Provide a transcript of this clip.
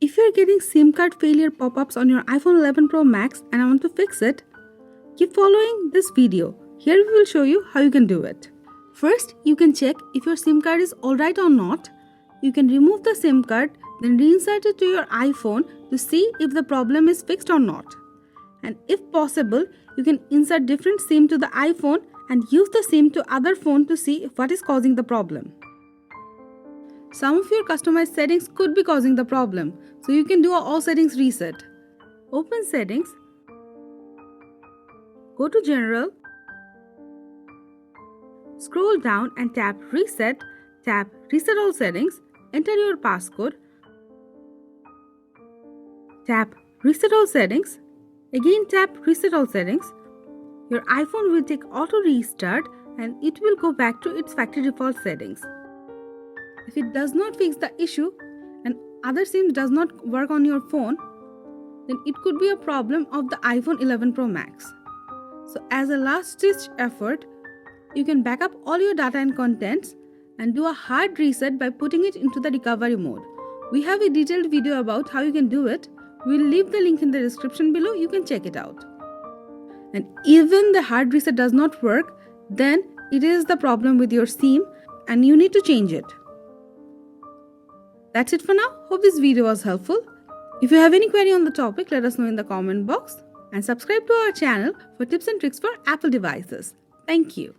If you're getting SIM card failure pop-ups on your iPhone 11 Pro Max and I want to fix it, keep following this video. Here we will show you how you can do it. First, you can check if your SIM card is alright or not. You can remove the SIM card, then reinsert it to your iPhone to see if the problem is fixed or not. And if possible, you can insert different SIM to the iPhone and use the SIM to other phone to see what is causing the problem. Some of your customized settings could be causing the problem, so you can do a all settings reset. Open settings, go to general, scroll down and tap reset all settings, enter your passcode, tap reset all settings, again tap reset all settings. Your iPhone will take auto restart and it will go back to its factory default settings. If it does not fix the issue and other SIMs does not work on your phone, then it could be a problem of the iPhone 11 Pro Max. So as a last ditch effort, you can back up all your data and contents and do a hard reset by putting it into the recovery mode. We have a detailed video about how you can do it. We'll leave the link in the description below, you can check it out. And even the hard reset does not work, then it is the problem with your SIM and you need to change it. That's it for now. Hope this video was helpful. If you have any query on the topic, let us know in the comment box and subscribe to our channel for tips and tricks for Apple devices. Thank you.